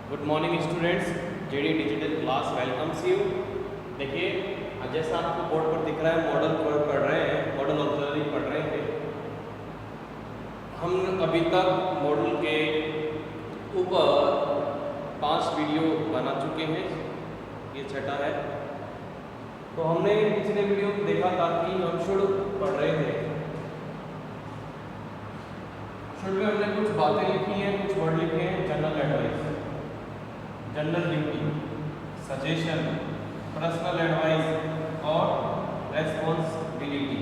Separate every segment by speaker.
Speaker 1: Good morning students, JD digital class welcomes you. देखिए, जैसा आपको बोर्ड पर दिख रहा है मॉडल पर पढ़ रहे हैं, मॉडल ऑक्सिलरी पढ़ रहे हैं। हम अभी तक मॉडल के ऊपर 5 वीडियो बना चुके हैं, ये छठा है। तो हमने पिछले वीडियो में देखा था कि हम शुड पढ़ रहे थे। शुड में हमने कुछ बातें लिखी हैं, कुछ वर्ड लिखे हैं। General advice, general duty, suggestion, personal advice और रेस्पॉन्सिबिलिटी।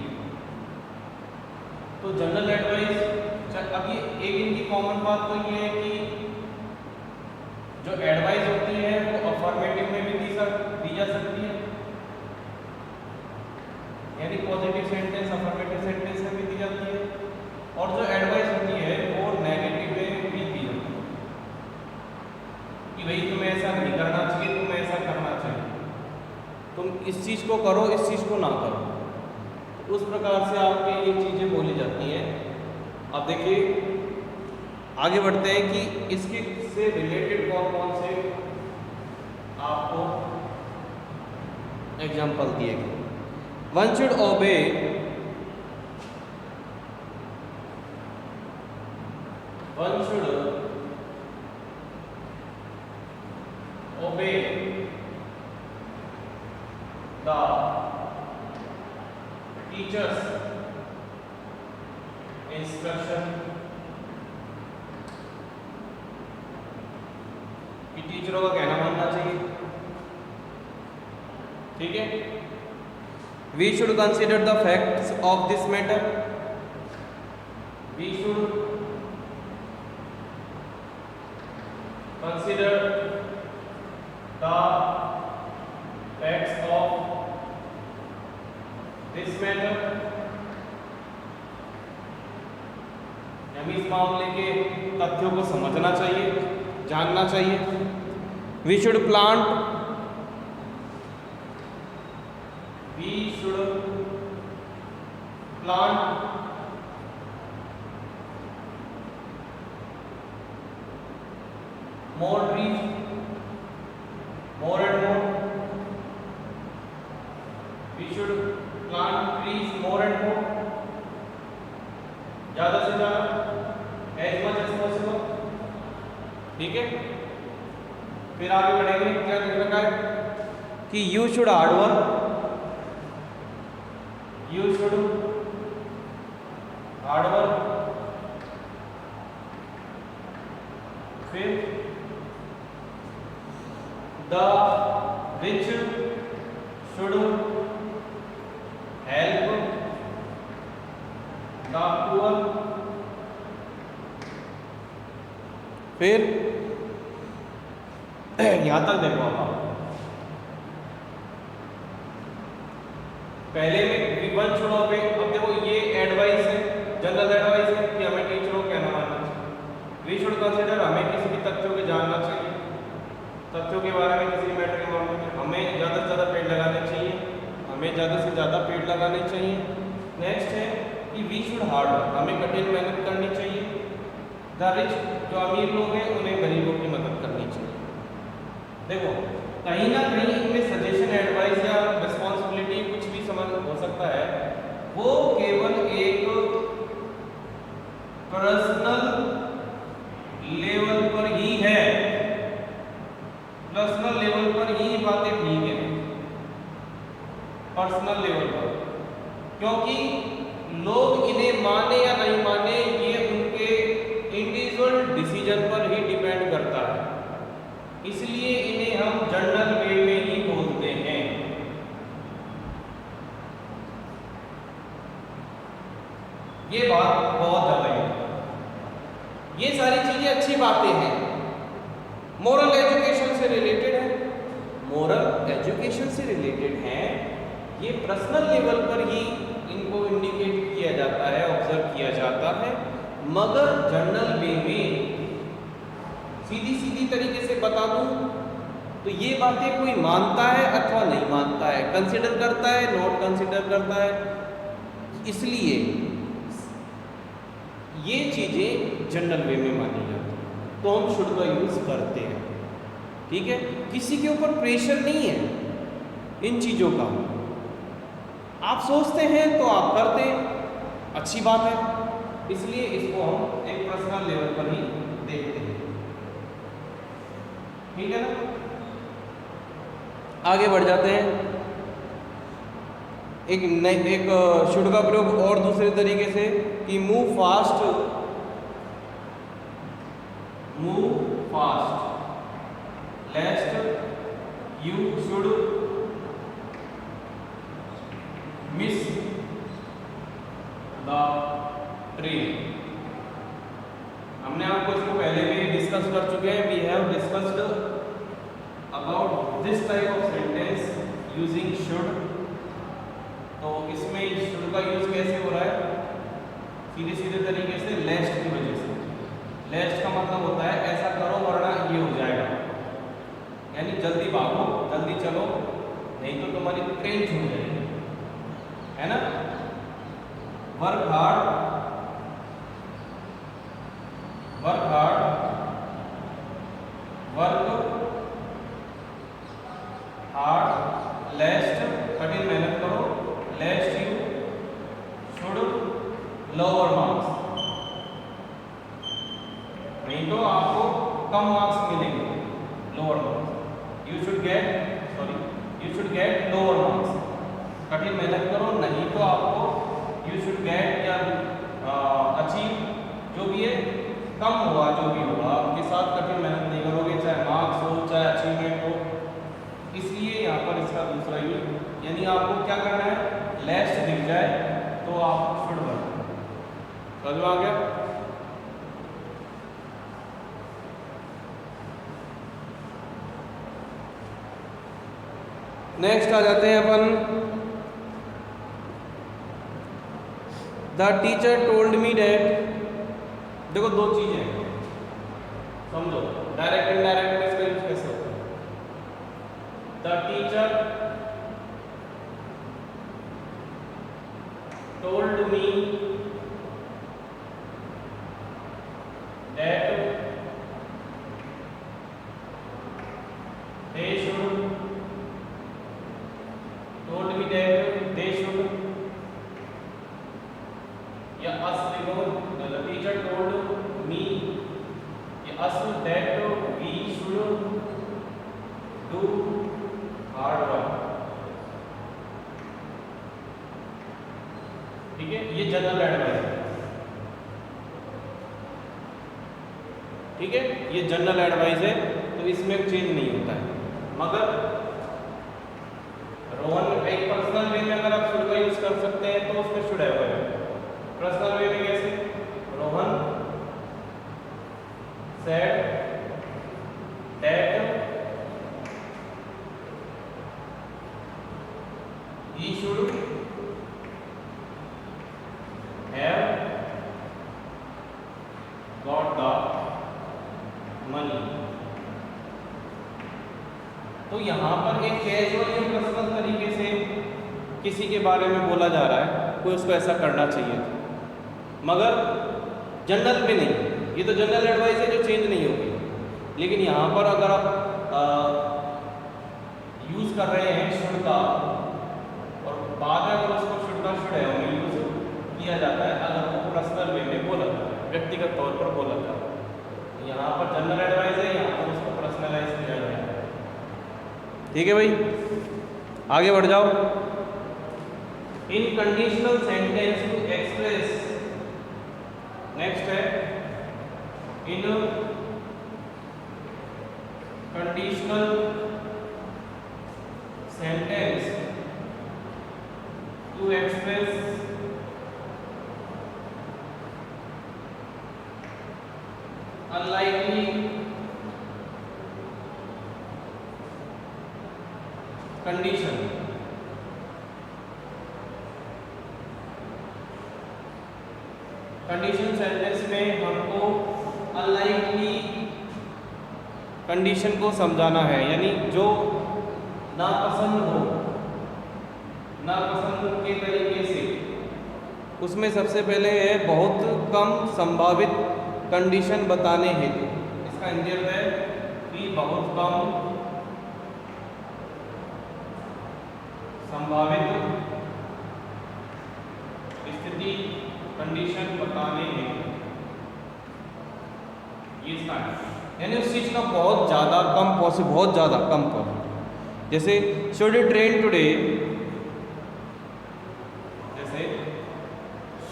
Speaker 1: तो जनरल एडवाइस, अब ये एक इनकी कॉमन बात तो ये है कि जो एडवाइस होती है वो अफर्मेटिव में भी दी जा सकती है, यानी पॉजिटिव सेंटेंस अफर्मेटिव सेंटेंस में भी दी जाती है, और जो एडवाइस होती है वो नेगेटिव में भी दी जाती है कि भाई तुम्हें ऐसा नहीं करना चाहिए, तुम्हें ऐसा करना चाहिए, तुम इस चीज़ को करो, इस चीज़ को ना करो। उस प्रकार से आपके ये चीज़ें बोली जाती हैं। अब देखिए आगे बढ़ते हैं कि इसके से रिलेटेड कौन कौन से आपको एग्जाम्पल दिए गए। वन शुड ओबे the teacher's instruction, कि टीचरों का कहना मानना चाहिए। ठीक है, we should consider the facts of this matter, we should consider the facts of this matter, हमें इस मामले के तथ्यों को समझना चाहिए, जानना चाहिए। We should plant more trees, more and more. We should plant trees more and more, ज़्यादा से ज़्यादा, as much as possible। ठीक है, फिर आगे बढ़ेंगे। क्या लिख रखा है कि you should hard work, you should hard work। फिर the rich should help the poor। फिर यहां तक देखो आप, पहले में वन शुड ओबे। अब देखो ये एडवाइस है, जनरल एडवाइस है कि हमें टीचरों को कहना मानना चाहिए। वी शुड कंसीडर, हमें किसी भी तथ्यों को जानना चाहिए, तथ्यों के बारे में, किसी मैटर के मामले में हमें ज़्यादा से ज़्यादा पेड़ लगाने चाहिए, हमें ज़्यादा से ज़्यादा पेड़ लगाने चाहिए। नेक्स्ट है कि वी शुड हार्ड वर्क, हमें कठिन मेहनत करनी चाहिए। द रिच, जो अमीर लोग हैं उन्हें गरीबों की मदद करनी चाहिए। देखो कहीं ना कहीं इनमें सजेशन, एडवाइस या रिस्पॉन्सिबिलिटी कुछ भी समझ हो सकता है, वो केवल एक पर्सनल लेवल पर ही है, पर्सनल लेवल पर ही बातें ठीक है, पर्सनल लेवल पर। क्योंकि लोग इन्हें माने या नहीं माने ये उनके इंडिविजुअल डिसीजन पर ही डिपेंड करता है, इसलिए इन्हें हम जनरल वे में ही बोलते हैं। ये बात बहुत ज्यादा है। ये सारी चीजें अच्छी बातें हैं, मोरल एजुकेशन से रिलेटेड है, मोरल एजुकेशन से रिलेटेड है। ये पर्सनल लेवल पर ही इनको इंडिकेट किया जाता है, ऑब्जर्व किया जाता है, मगर जनरल वे में सीधी सीधी तरीके से बता दूं तो ये बातें कोई मानता है अथवा नहीं मानता है, कंसिडर करता है, नॉट कंसिडर करता है, इसलिए ये चीज़ें जनरल वे में मानी जाती हैं, तो हम शुड का यूज़ करते हैं। ठीक है, किसी के ऊपर प्रेशर नहीं है इन चीज़ों का। आप सोचते हैं तो आप करते हैं, अच्छी बात है, इसलिए इसको हम एक पर्सनल लेवल पर ही देखते हैं, ठीक है ना। आगे बढ़ जाते हैं। एक शुड का प्रयोग और दूसरे तरीके से कि move fast lest you should miss the train. हमने आपको इसको पहले भी डिस्कस कर चुके हैं। We have discussed about this type of sentence using should. तो इसमें शुड का यूज कैसे हो रहा है, सीधे सीधे तरीके से लेस्ट की वजह से। लेस्ट का मतलब होता है ऐसा करो वरना ये हो जाएगा, यानी जल्दी भागो, जल्दी चलो, नहीं तो तुम्हारी ट्रेन छूट जाएगी, है ना। वर्क हार्ड लेस्ट कठिन मेहनत करो, लेस्ट यू शुड लोअर मार्क्स, नहीं तो आपको कम मार्क्स मिलेंगे, lower marks. You should get lower marks. कठिन मेहनत करो, नहीं तो आपको यू शुड गेट या अचीव, जो भी है कम होगा, जो भी होगा आपके साथ कठिन मेहनत नहीं करोगे, चाहे मार्क्स हो चाहे अचीवमेंट हो। इसलिए यहाँ पर इसका दूसरा यूज, यानी आपको क्या करना है, लेस्ट दिख जाए तो आप शुड बनो। समझ में आ गया। नेक्स्ट आ जाते हैं अपन, the teacher told me that. देखो दो चीजें समझो, डायरेक्ट इनडायरेक्ट में इसका यूज कैसे होता है। The teacher told me that they should told me that they should, या us देखो, the teacher told me या us that we should do hard work। ठीक है, ये जनरल एडवाइस है, ठीक है, ये जनरल एडवाइस है, तो इसमें चेंज नहीं होता है। मगर रोहन एक पर्सनल वे में अगर आप शुड का यूज कर सकते हैं तो उसमें शुड है। पर्सनल वे में कैसे, Rohan said that he should have got the money. तो यहाँ पर एक कैजुअल या पर्सनल तरीके से किसी के बारे में बोला जा रहा है, कोई उसको ऐसा करना चाहिए, मगर जनरल में नहीं। ये तो जनरल एडवाइस है जो चेंज नहीं होगी। लेकिन यहाँ पर अगर आप यूज़ कर रहे हैं शुड का, और बाद में अगर उसको शुड का शुड है यूज किया जाता है, अगर वो पर्सनल वे में बोला जाता है, व्यक्तिगत तौर पर बोला जाता है। यहाँ पर जनरल एडवाइस है, यहाँ पर उसको पर्सनलाइज किया जाता है। ठीक है भाई, आगे बढ़ जाओ। In conditional sentence to express, next है in conditional sentence to express unlikely condition. Condition sentence में हमको अनलाइकली कंडीशन को समझाना है, यानी जो नापसंद हो, नापसंद के तरीके से। उसमें सबसे पहले है बहुत कम संभावित कंडीशन बताने हेतु। इसका इंडियन है कि बहुत कम संभावित स्थिति कंडीशन बताने में ये साइंस, यानी उस चीज का बहुत ज्यादा कम पॉसिबल, बहुत ज्यादा कम पॉसिबल। जैसे शुड इट रेन टुडे, जैसे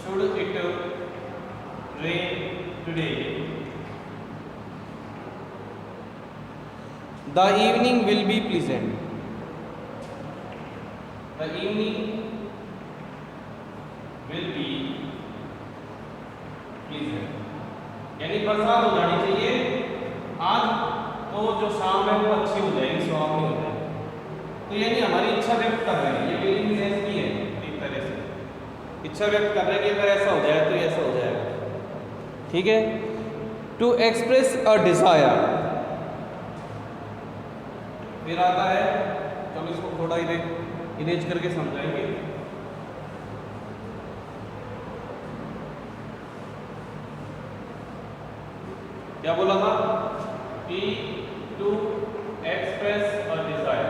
Speaker 1: should it rain today, the evening will be pleasant, the evening will be pleasant, यानी बरसात हो जानी चाहिए आज, तो जो शाम है वो अच्छी हो जाएगी, सुहावनी हो जाएगी। तो यानी हमारी इच्छा व्यक्त कर रहे हैं, ये विलिंगनेस की है एक तरह से, इच्छा व्यक्त कर रहे हैं कि अगर ऐसा हो जाए तो ऐसा हो जाएगा। ठीक है। टू एक्सप्रेस अ डिजायर, फिर आता है, चलो इसको थोड़ा इरेज करके समझाएंगे। क्या बोला था कि to express a desire,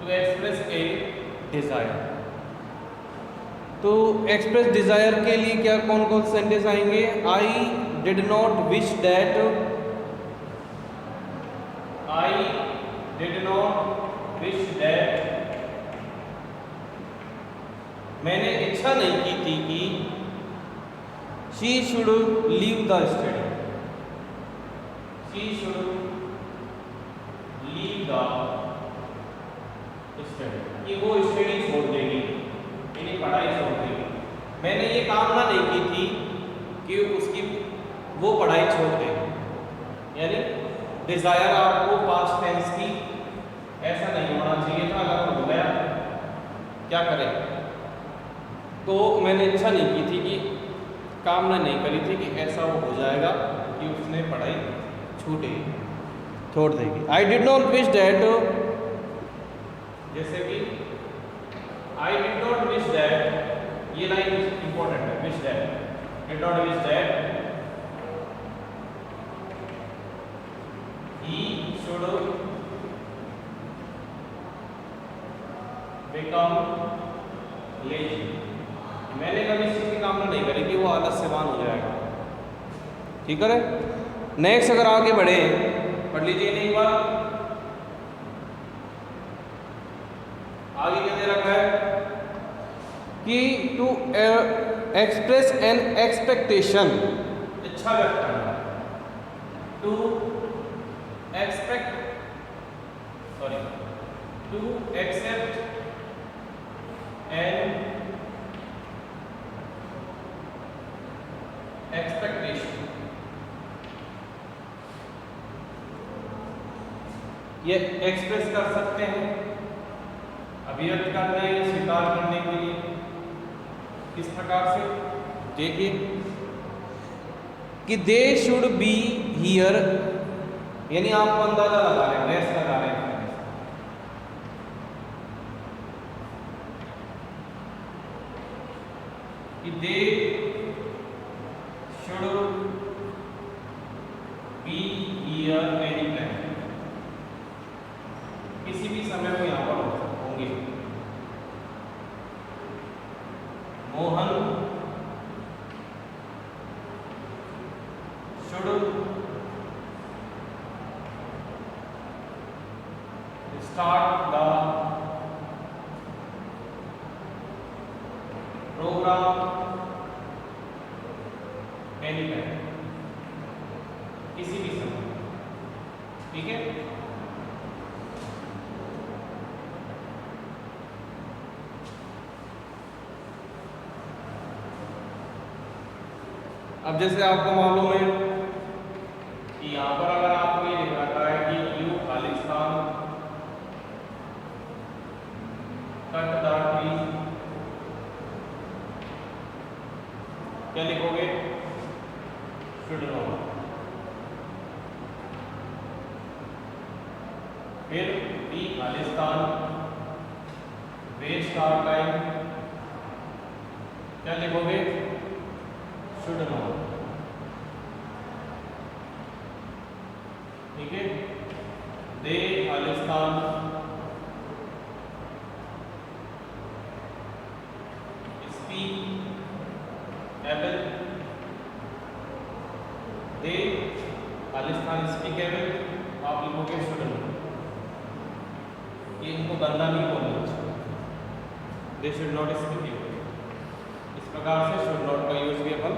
Speaker 1: to express a desire. तो एक्सप्रेस डिजायर के लिए क्या कौन कौन से सेंटेंस आएंगे? I did not wish that, I did not wish that, मैंने इच्छा नहीं की थी कि she should leave the study, she should leave the study, कि वो स्टडी छोड़ देगी, यानी पढ़ाई छोड़ देगी। मैंने ये कामना नहीं की थी कि उसकी वो पढ़ाई छोड़ देगी, यानी डिजायर आपको पास्ट टेंस की ऐसा नहीं होना चाहिए था। अगर हो गया क्या करें? तो मैंने इच्छा नहीं की थी कि, कामना नहीं करी थी कि ऐसा वो हो जाएगा कि उसने पढ़ाई छोड़ देगी। आई डिड नॉट विश दैट, जैसे कि आई डिड नॉट विश दैट, ये लाइन इंपॉर्टेंट है, wish that, did not wish that he should become lazy, मैंने कभी इस चीज की कामना नहीं करी कि वो आलस्यवान हो जाएगा। ठीक है। नेक्स्ट अगर आगे बढ़े, पढ़ लीजिए एक बार, आगे क्या दे रखा है कि टू एक्सप्रेस एन एक्सपेक्टेशन, इच्छा व्यक्त करना, to expect, sorry, to accept an expectation, ये एक्सप्रेस कर सकते हैं, अभिव्यक्त करना है, स्वीकार करने के लिए। किस प्रकार से? देखिए कि दे शुड बी हियर, यानी आपको अंदाजा लगा रहे हैं, गैस लगा रहे हैं कि दे should be here any time, किसी भी समय में यहाँ पर होंगे। Mohan should start the program any time, किसी भी समय। ठीक है। अब जैसे आपको मालूम है कि यहाँ पर अगर आपको ये लिख रखा है कि यू खालिस्तान कट द ट्रीज, क्या लिखोगे? Should not. फिर वी खालिस्तान वेस्ट आवर टाइम, क्या लिखोगे? Should not. ठीक है, दे खालिस्तान स्पीकेबल, दे खालिस्तान स्पीकेबल, आप लिखोगे शुड, ये इनको गंदा नहीं बोलना चाहिए, they should not speak it. इस प्रकार से शुड नॉट का यूज भी अपन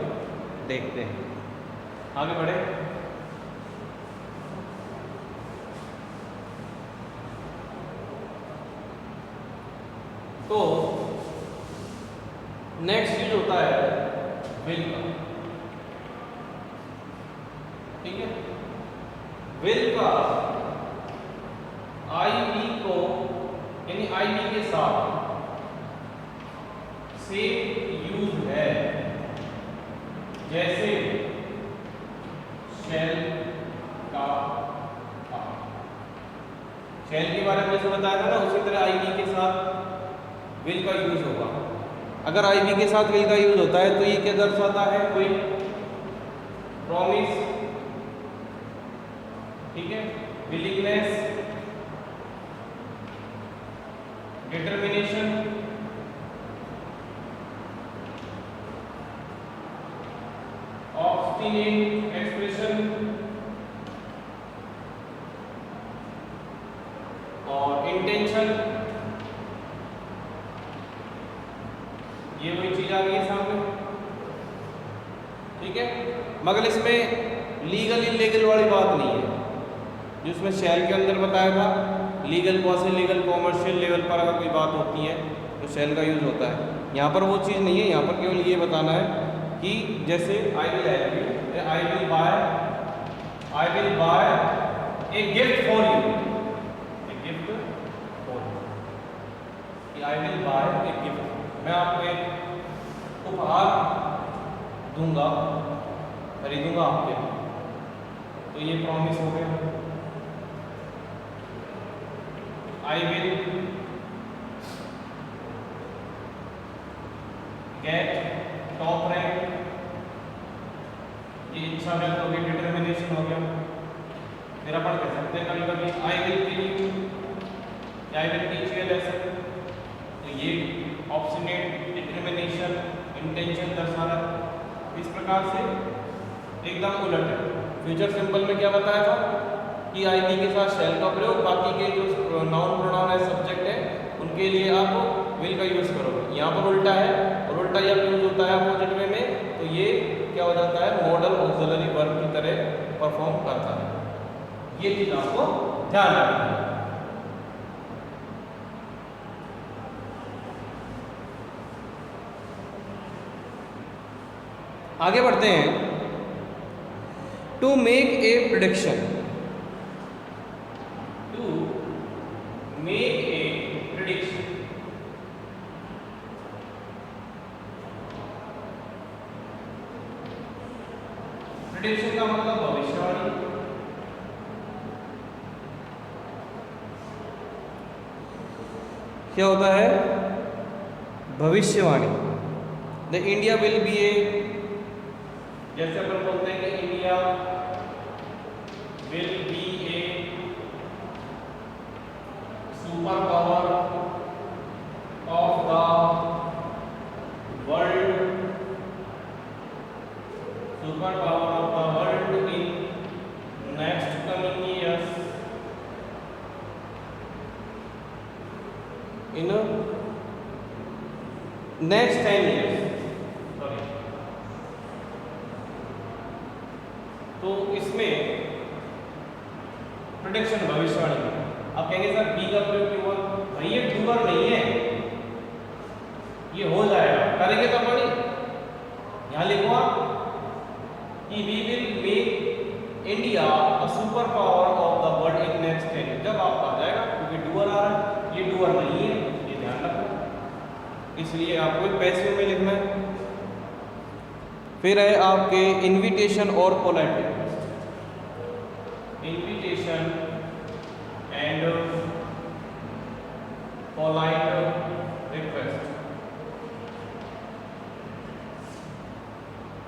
Speaker 1: देखते हैं। आगे बढ़े, तो नेक्स्ट यूज होता है विल का। ठीक है, विल का आई को यानी आई के साथ सेम यूज है जैसे शेल का था। शेल के बारे में जैसे बताया था ना, उसी तरह आई के साथ विल का यूज होगा। अगर आई के साथ विल का यूज होता है तो ये क्या दर्शाता है, कोई प्रॉमिस, ठीक है, विलिंगनेस, डिटर्मिनेशन, ऑब्स्टिनेट एक्सप्रेशन और इंटेंशन। ये वही चीज आ गई है सामने। ठीक है, मगर इसमें लीगल इलीगल वाली बात नहीं है, जिसमें शेल के अंदर बताया था legal, quasi legal, commercial level पर अगर कोई बात होती है तो शेल का यूज होता है। यहाँ पर वो चीज़ नहीं है, यहाँ पर केवल ये बताना है कि जैसे I will help you, I will buy a gift for you, a gift for you, I will buy a gift, मैं आपको एक उपहार दूंगा, खरीदूंगा आपके लिए, तो ये प्रॉमिस हो गया। I will get top rank, ये इच्छा व्यक्त हो गई, डिटर्मिनेशन हो गया। फिर अपन कह सकते हैं कभी कभी I will kill you, I will teach you a lesson, तो ये ऑब्स्टिनेट, डिटर्मिनेशन, इंटेंशन दर्शा रहा है। इस प्रकार से एकदम उलट है। फ्यूचर सिंपल में क्या बताया था कि आई बी के साथ शेल का प्रयोग, बाकी के जो नाउन प्रोनाउन है, सब्जेक्ट है, उनके लिए आप विल का यूज करोगे। यहाँ पर उल्टा है, और उल्टा जब यूज होता है अपोजिट वे में तो ये क्या हो जाता है, मॉडल ऑक्सिलरी वर्ब की तरह परफॉर्म करता है। ये चीज आपको ध्यान रखनी है। आगे बढ़ते हैं। To make a prediction, make a prediction, prediction का मतलब भविष्यवाणी। क्या होता है, भविष्यवाणी। द इंडिया विल बी ए, जैसे अपन बोलते हैं कि India will be A super power of the world, super power of the world in next coming years, in next 10 years, sorry. तो इसमें प्रेडिक्शन भविष्यवाणी। आप कहेंगे सर बी का प्रयोग क्यों हुआ? भाई ये डूअर नहीं है, ये हो जाएगा, करेंगे तो पड़ी। यहाँ लिखो आप कि we will make India a super power of the world in next 10 years। जब आपका आ जाएगा, क्योंकि डूअर आ रहा है, ये डूअर नहीं है, ये ध्यान रखो, इसलिए आपको पैसिव में लिखना है। फिर है आपके इनविटेशन और polite request, invitation and polite request.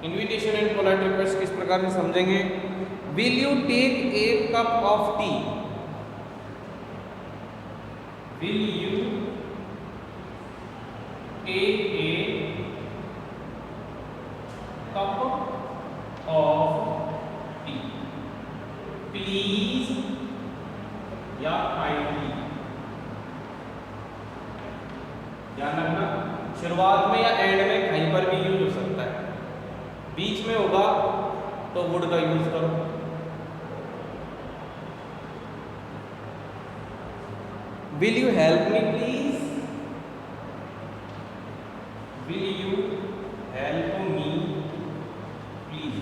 Speaker 1: Invitation and polite request किस प्रकार से समझेंगे? Will you take a cup of tea? Will you take a cup of tea? Please या काइंडली। ध्यान रखना, शुरुआत में या एंड में कहीं पर भी यूज हो सकता है। बीच में होगा तो वुड का यूज करो। Will you help me please? Will you help me please?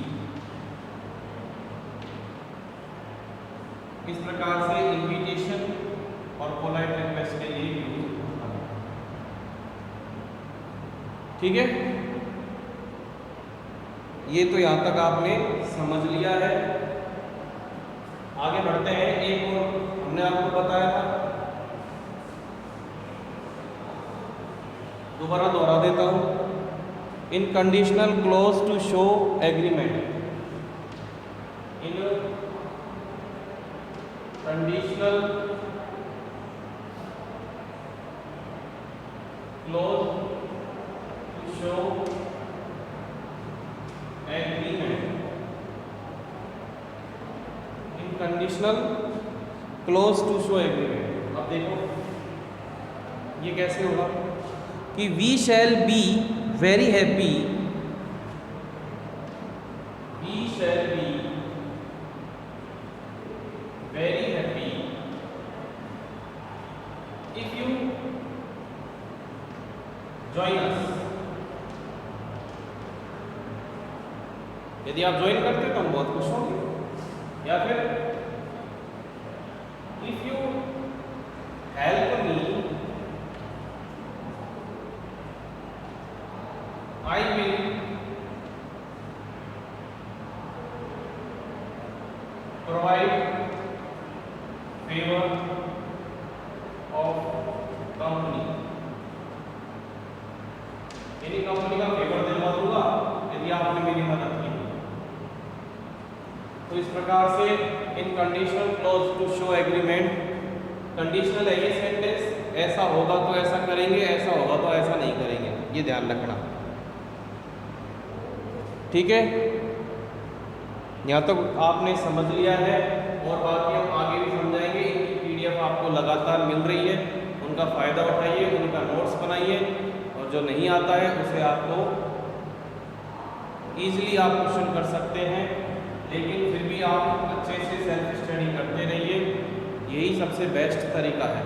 Speaker 1: इस प्रकार से इन्विटेशन और पोलाइट रिक्वेस्ट के लिए यूज होता है। ठीक है, ये तो यहां तक आपने समझ लिया है। आगे बढ़ते हैं। एक और हमने आपको बताया था, दोबारा दोहरा देता हूं। In conditional clause to show agreement. In conditional clause to show agreement. In conditional clause to show agreement. अब देखो ये कैसे होगा कि we shall be very happy, we shall be very happy if you join us. यदि आप join करते तो हम बहुत खुश होंगे। या फिर if you help me I will provide favor of company। मेरी कंपनी का फेवर दिलवा दूंगा यदि आपने मेरी मदद की। तो इस प्रकार से in conditional clause to show agreement, conditional है ये सेंटेंस, ऐसा होगा तो ऐसा करेंगे, ऐसा होगा तो ऐसा नहीं करेंगे, ये ध्यान रखना। ठीक है, यहाँ तक तो आपने समझ लिया है और बाकी हम आगे भी समझाएंगे। इनकी पीडीएफ आपको लगातार मिल रही है, उनका फ़ायदा उठाइए, उनका नोट्स बनाइए और जो नहीं आता है उसे आपको ईजिली आप क्वेश्चन कर सकते हैं। लेकिन फिर भी आप अच्छे से सेल्फ स्टडी करते रहिए, यही सबसे बेस्ट तरीका है।